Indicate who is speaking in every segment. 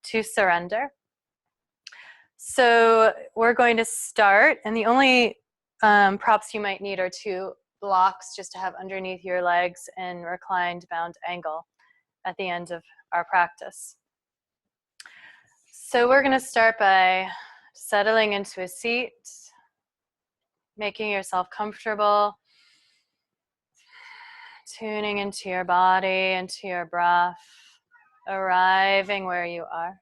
Speaker 1: to surrender. So we're going to start, and the only props you might need are 2 blocks just to have underneath your legs in reclined bound angle at the end of our practice. So we're going to start by settling into a seat, making yourself comfortable, tuning into your body, into your breath, arriving where you are.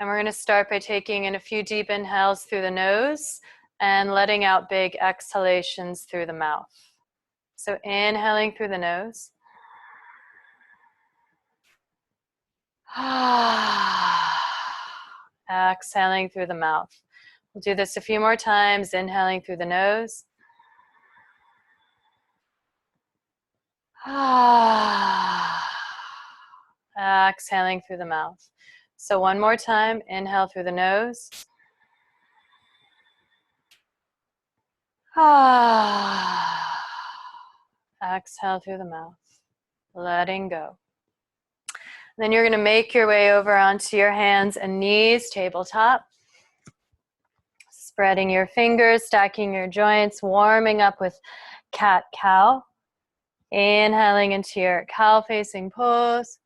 Speaker 1: And we're going to start by taking in a few deep inhales through the nose and letting out big exhalations through the mouth. So inhaling through the nose. Exhaling through the mouth. We'll do this a few more times, inhaling through the nose. Exhaling through the mouth. So one more time, inhale through the nose. Exhale through the mouth, letting go. Then you're going to make your way over onto your hands and knees, tabletop. Spreading your fingers, stacking your joints, warming up with cat-cow. Inhaling into your cow-facing pose.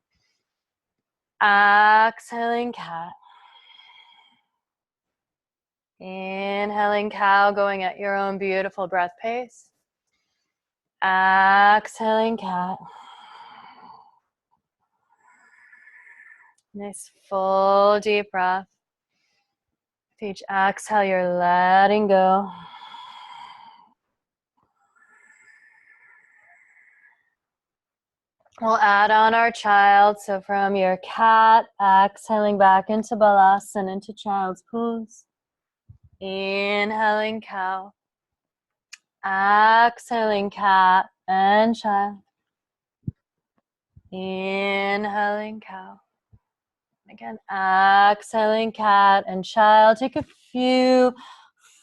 Speaker 1: Exhaling cat. Inhaling cow, going at your own beautiful breath pace. Exhaling cat. Nice full deep breath. With each exhale, you're letting go. We'll add on our child. So from your cat, exhaling back into balasana, into child's pose. Inhaling cow. Exhaling cat and child. Inhaling cow. Again, exhaling cat and child. Take a few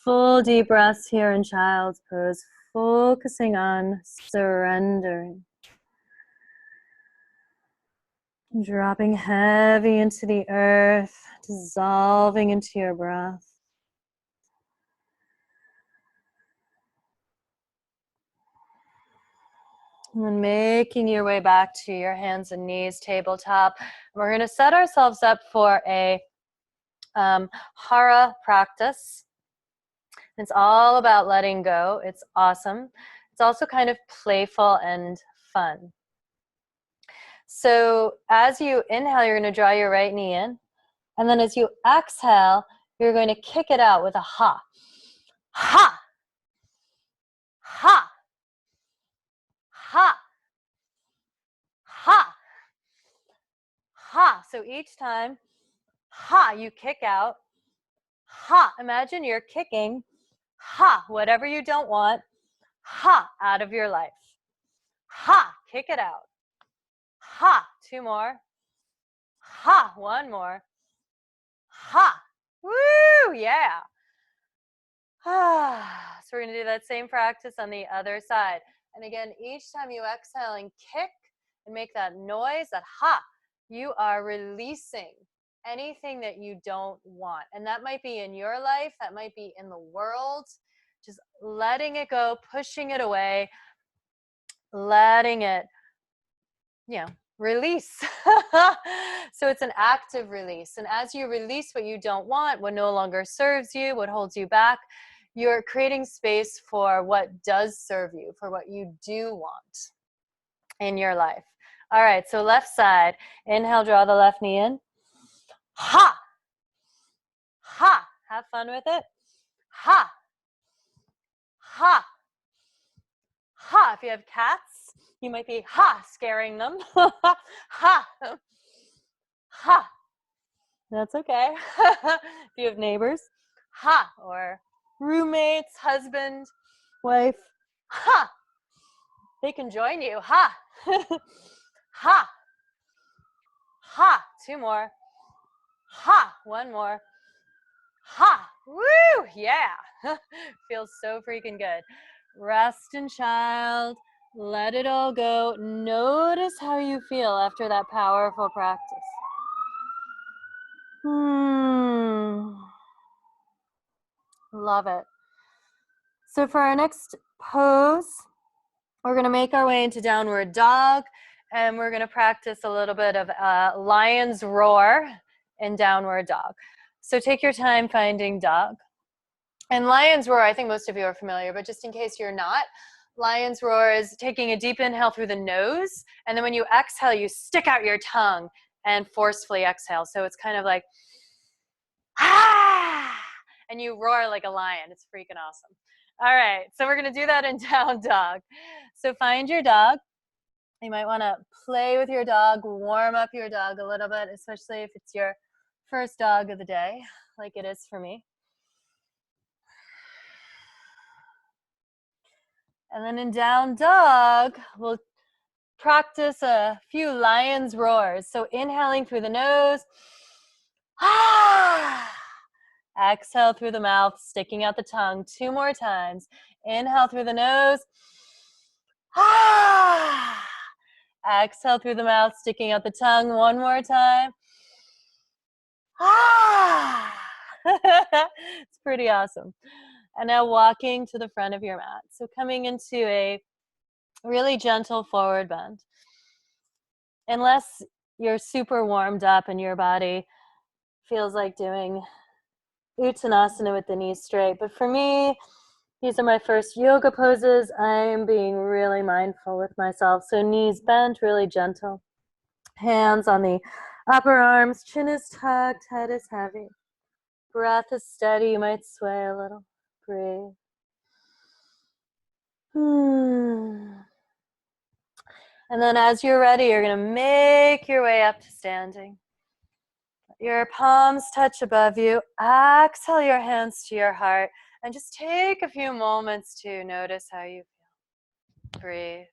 Speaker 1: full deep breaths here in child's pose, focusing on surrendering. Dropping heavy into the earth, dissolving into your breath. And then making your way back to your hands and knees, tabletop. We're going to set ourselves up for a Hara practice. It's all about letting go. It's awesome. It's also kind of playful and fun. So as you inhale, you're going to draw your right knee in. And then as you exhale, you're going to kick it out with a ha. Ha! Ha! Ha! Ha! Ha! So each time, ha, you kick out. Ha! Imagine you're kicking, ha, whatever you don't want, ha, out of your life. Ha! Kick it out. Ha! 2 more. Ha! 1 more. Ha! Woo! Yeah! So we're going to do that same practice on the other side. And again, each time you exhale and kick and make that noise, that ha, you are releasing anything that you don't want. And that might be in your life, that might be in the world. Just letting it go, pushing it away, letting it, release. So it's an active release. And as you release what you don't want, what no longer serves you, what holds you back, you're creating space for what does serve you, for what you do want in your life. All right, so left side. Inhale, draw the left knee in. Ha! Ha! Have fun with it. Ha! Ha! Ha! If you have cats, you might be ha, scaring them. Ha! Ha! That's okay. If you have neighbors, ha, or roommates, husband, wife, ha! They can join you, ha! Ha! Ha! 2 more. Ha! 1 more. Ha! Woo! Yeah! Feels so freaking good. Rest in child. Let it all go. Notice how you feel after that powerful practice. Love it. So for our next pose, we're going to make our way into downward dog, and we're going to practice a little bit of lion's roar in downward dog. So take your time finding dog. And lion's roar, I think most of you are familiar, but just in case you're not, lion's roar is taking a deep inhale through the nose, and then when you exhale, you stick out your tongue and forcefully exhale. So it's kind of like, ah, and you roar like a lion. It's freaking awesome. All right, so we're going to do that in down dog. So find your dog. You might want to play with your dog, warm up your dog a little bit, especially if it's your first dog of the day, like it is for me. And then in down dog, we'll practice a few lion's roars. So inhaling through the nose. Ah! Exhale through the mouth, sticking out the tongue 2 more times. Inhale through the nose. Ah! Exhale through the mouth, sticking out the tongue 1 more time. Ah! It's pretty awesome. And now walking to the front of your mat. So coming into a really gentle forward bend. Unless you're super warmed up and your body feels like doing Uttanasana with the knees straight. But for me, these are my first yoga poses. I'm being really mindful with myself. So knees bent, really gentle. Hands on the upper arms, chin is tucked, head is heavy. Breath is steady, you might sway a little. Breathe. And then as you're ready, you're going to make your way up to standing. Your palms touch above you. Exhale your hands to your heart. And just take a few moments to notice how you feel. Breathe.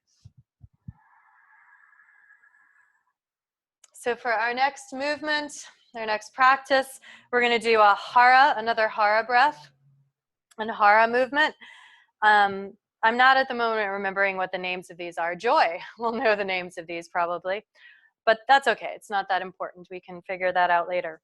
Speaker 1: So for our next movement, our next practice, we're going to do a hara, another hara breath and hara movement. I'm not at the moment remembering what the names of these are. Joy will know the names of these probably, but that's okay. It's not that important. We can figure that out later.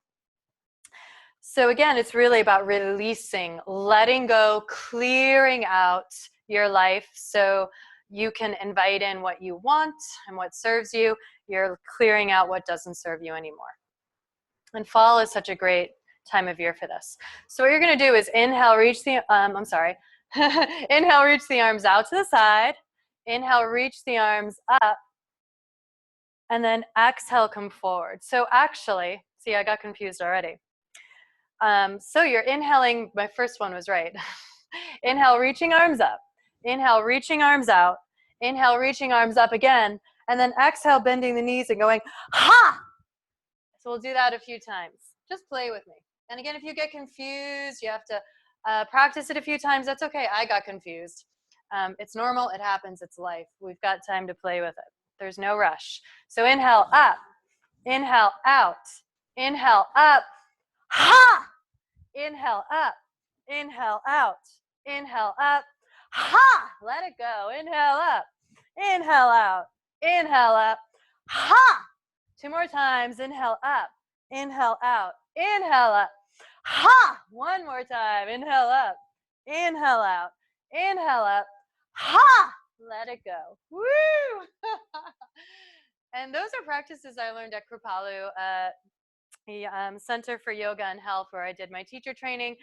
Speaker 1: So again, it's really about releasing, letting go, clearing out your life so you can invite in what you want and what serves you. You're clearing out what doesn't serve you anymore. And fall is such a great time of year for this. So what you're going to do is inhale, reach the, inhale, reach the arms out to the side. Inhale, reach the arms up. And then exhale, come forward. So actually, see, I got confused already. So you're inhaling, my first one was right. Inhale, reaching arms up. Inhale, reaching arms out. Inhale, reaching arms up again. And then exhale, bending the knees and going, ha! So we'll do that a few times. Just play with me. And again, if you get confused, you have to practice it a few times. That's okay. I got confused. It's normal. It happens. It's life. We've got time to play with it. There's no rush. So inhale up. Inhale out. Inhale up. Ha! Inhale up. Inhale out. Inhale up. Ha! Let it go. Inhale up. Inhale out. Inhale up. Ha! 2 more times. Inhale up. Inhale out. Inhale up. Ha! 1 more time. Inhale up. Inhale out. Inhale up. Ha! Let it go. Woo! And those are practices I learned at Kripalu, the Center for Yoga and Health, where I did my teacher training.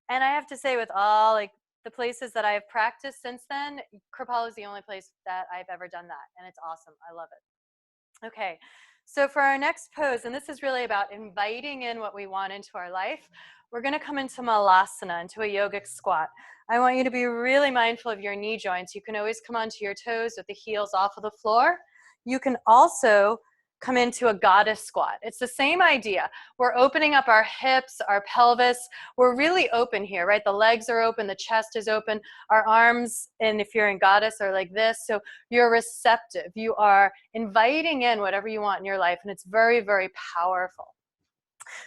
Speaker 1: And I have to say, with all like the places that I've practiced since then, Kripalu is the only place that I've ever done that, and it's awesome. I love it. Okay, so for our next pose, and this is really about inviting in what we want into our life, we're going to come into Malasana, into a yogic squat. I want you to be really mindful of your knee joints. You can always come onto your toes with the heels off of the floor. You can also come into a goddess squat. It's the same idea. We're opening up our hips, our pelvis. We're really open here, right? The legs are open, the chest is open, our arms, and if you're in goddess, are like this. So you're receptive. You are inviting in whatever you want in your life, and it's very, very powerful.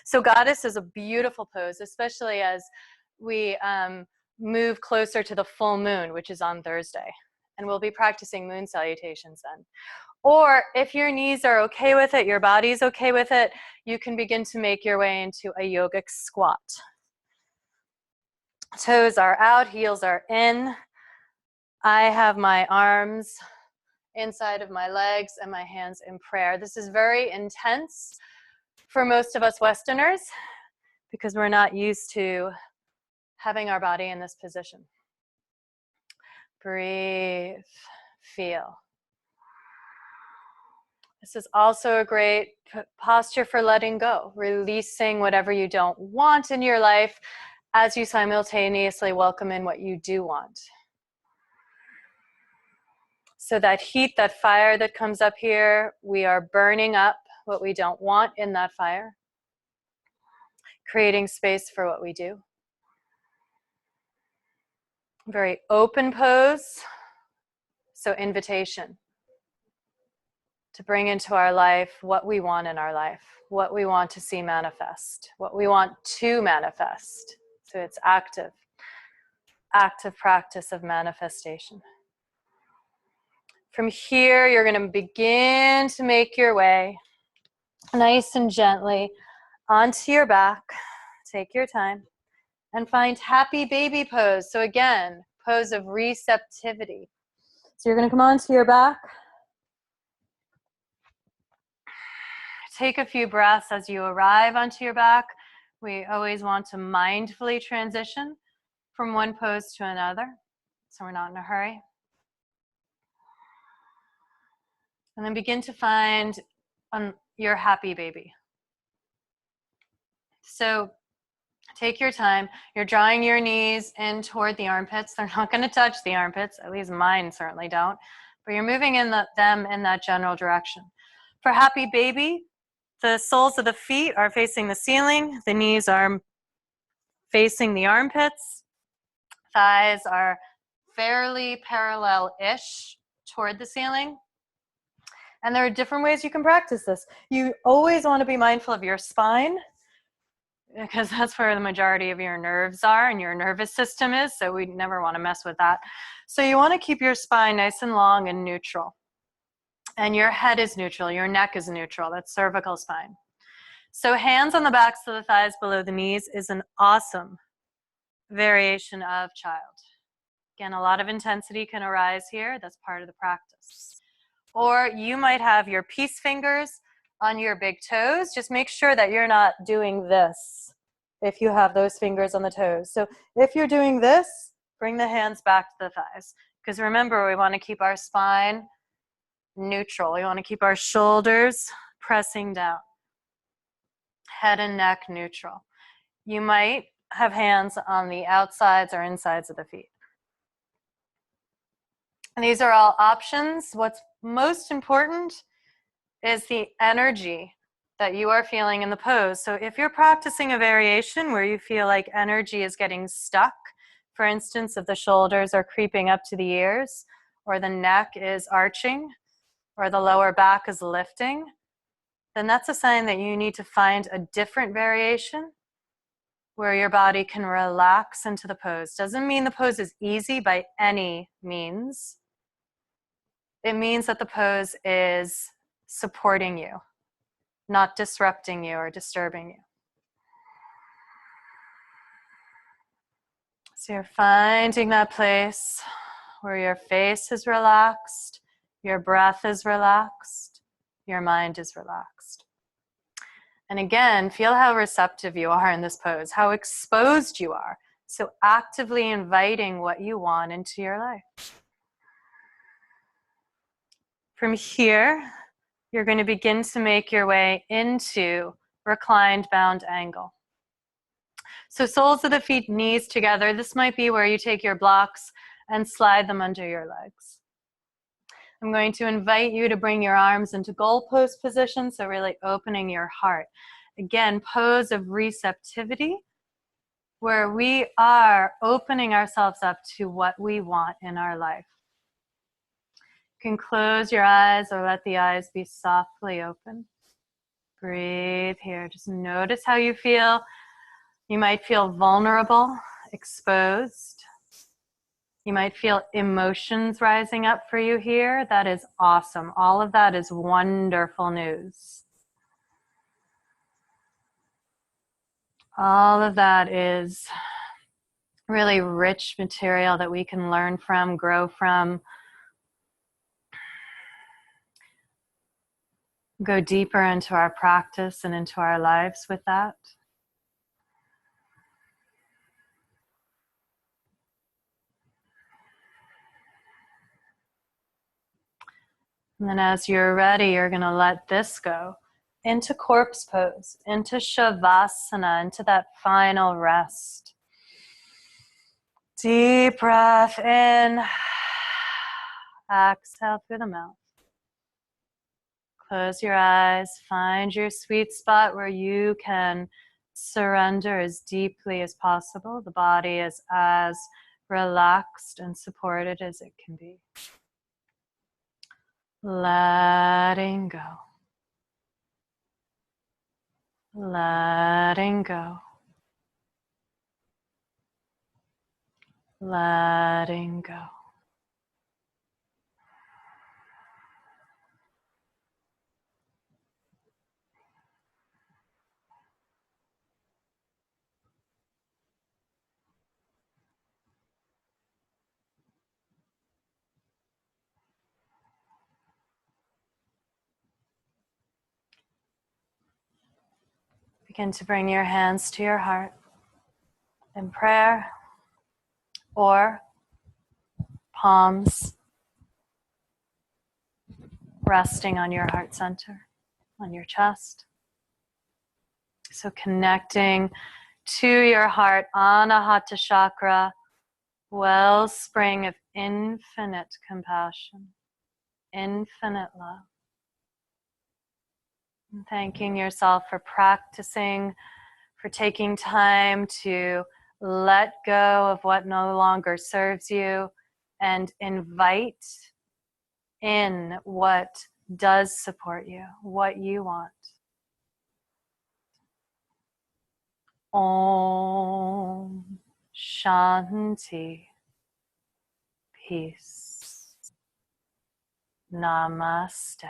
Speaker 1: So goddess is a beautiful pose, especially as we move closer to the full moon, which is on Thursday. And we'll be practicing moon salutations then. Or if your knees are okay with it, your body's okay with it, you can begin to make your way into a yogic squat. Toes are out, heels are in. I have my arms inside of my legs and my hands in prayer. This is very intense for most of us Westerners because we're not used to having our body in this position. Breathe, feel. This is also a great posture for letting go, releasing whatever you don't want in your life as you simultaneously welcome in what you do want. So that heat, that fire that comes up here, we are burning up what we don't want in that fire, creating space for what we do. Very open pose, so invitation to bring into our life what we want in our life, what we want to see manifest, what we want to manifest. So it's active practice of manifestation. From here, you're going to begin to make your way nice and gently onto your back. Take your time and find happy baby pose. So again, pose of receptivity. So you're going to come onto your back. Take a few breaths as you arrive onto your back. We always want to mindfully transition from one pose to another, so we're not in a hurry. And then begin to find your happy baby. So take your time. You're drawing your knees in toward the armpits. They're not going to touch the armpits, at least mine certainly don't. But you're moving them in that general direction. For happy baby, the soles of the feet are facing the ceiling. The knees are facing the armpits. Thighs are fairly parallel-ish toward the ceiling. And there are different ways you can practice this. You always want to be mindful of your spine because that's where the majority of your nerves are and your nervous system is, so we never want to mess with that. So you want to keep your spine nice and long and neutral. And your head is neutral, your neck is neutral, that's cervical spine. So hands on the backs of the thighs below the knees is an awesome variation of child. Again, a lot of intensity can arise here, that's part of the practice. Or you might have your peace fingers on your big toes. Just make sure that you're not doing this if you have those fingers on the toes. So if you're doing this, bring the hands back to the thighs. Because remember, we want to keep our spine neutral. We want to keep our shoulders pressing down. Head and neck neutral. You might have hands on the outsides or insides of the feet. And these are all options. What's most important is the energy that you are feeling in the pose. So if you're practicing a variation where you feel like energy is getting stuck, for instance, if the shoulders are creeping up to the ears, or the neck is arching, or the lower back is lifting, then that's a sign that you need to find a different variation where your body can relax into the pose. Doesn't mean the pose is easy by any means. It means that the pose is supporting you, not disrupting you or disturbing you. So you're finding that place where your face is relaxed, your breath is relaxed, your mind is relaxed. And again, feel how receptive you are in this pose, how exposed you are. So actively inviting what you want into your life. From here, you're going to begin to make your way into reclined bound angle. So soles of the feet, knees together. This might be where you take your blocks and slide them under your legs. I'm going to invite you to bring your arms into goalpost position, so really opening your heart. Again, pose of receptivity, where we are opening ourselves up to what we want in our life. You can close your eyes or let the eyes be softly open. Breathe here. Just notice how you feel. You might feel vulnerable, exposed. You might feel emotions rising up for you here. That is awesome. All of that is wonderful news. All of that is really rich material that we can learn from, grow from, go deeper into our practice and into our lives with that. And then as you're ready, you're going to let this go into corpse pose, into Shavasana, into that final rest. Deep breath in, exhale through the mouth. Close your eyes, find your sweet spot where you can surrender as deeply as possible. The body is as relaxed and supported as it can be. Letting go. Letting go. Letting go. Begin to bring your hands to your heart in prayer, or palms resting on your heart center, on your chest. So connecting to your heart, Anahata Chakra, wellspring of infinite compassion, infinite love. And thanking yourself for practicing, for taking time to let go of what no longer serves you and invite in what does support you, what you want. Om Shanti. Peace. Namaste.